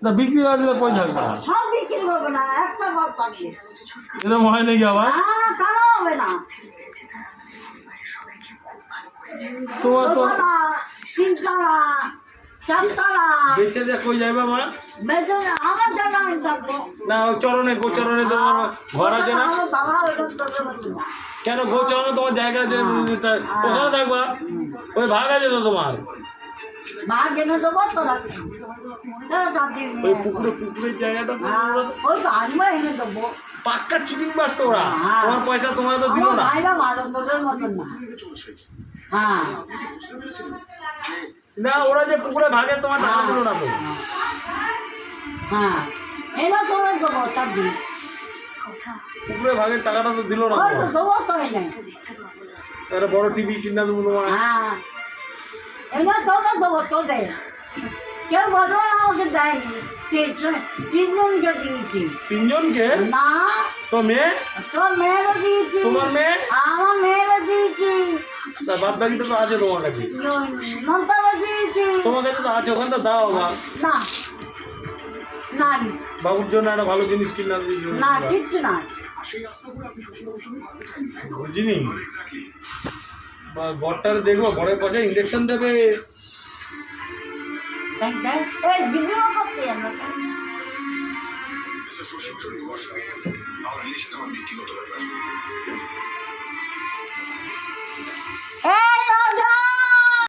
তা বিক্রি করে দিলে কই থাকবে? সব বিক্রি করবে না, একটা ঘর থাকবে। এরকম হয় নাকি আবার? হ্যাঁ, কেন হবে না? তোমার তো দোতলা, তিনতলা, চারতলা। বেচে দিয়ে কই যাইবা মা? বেতন আমার জায়গা আমি থাকবো। না ওই চরণে গোচরণে তোমার ঘর আছে না? আমার বাবা ওইরকম তোকে বলছে না। কেন গোচরণে তোমার জায়গা আছে? ওখানে থাকবা? ওই ভাগ আছে তো তোমার? মা জেনে দেবো তো রাখি। ওই পুকুরের জায়গাটা তো ওই তো আনবো এনে দেবো। পাক্কা চিটিং বাস তো ওরা। তোমার পয়সা তোমার তো দিল না। ভাইরা ভালো তোদের মতন না। হ্যাঁ না ওরা যে পুকুরে ভাগে তোমার টাকা দিল না তো। হ্যাঁ এনে তোরে দেবো তার দিন। পুকুরে ভাগের টাকাটা তো দিল না। ওই তো দেবো তো এনে। একটা বড় টিভি কিনা দেবো তোমার। হ্যাঁ এনে তোকে দেবো তোদের। কেউ বলবো না আমাকে দেয়নি। তিনজনকে দিয়েছি। তিনজনকে? না তো মেয়ে? তোর মেয়েরও দিয়েছি। তোমার মেয়ে? আমার মেয়েরও দিয়েছি। তা বাদ বাকিটা তো আছে তোমার কাছে। নন্তারও দিয়েছি। তোমার কাছে তো আছে, ওখানে তো দাও বা। না নাই বাবুর জন্য একটা ভালো জিনিস কিনা না কিচ্ছু নাই। বুঝিনি ঘরটারে দেখবো, ঘরের পাশে ইঞ্জেকশন দেবে। এই ভিডিও করতে আমরা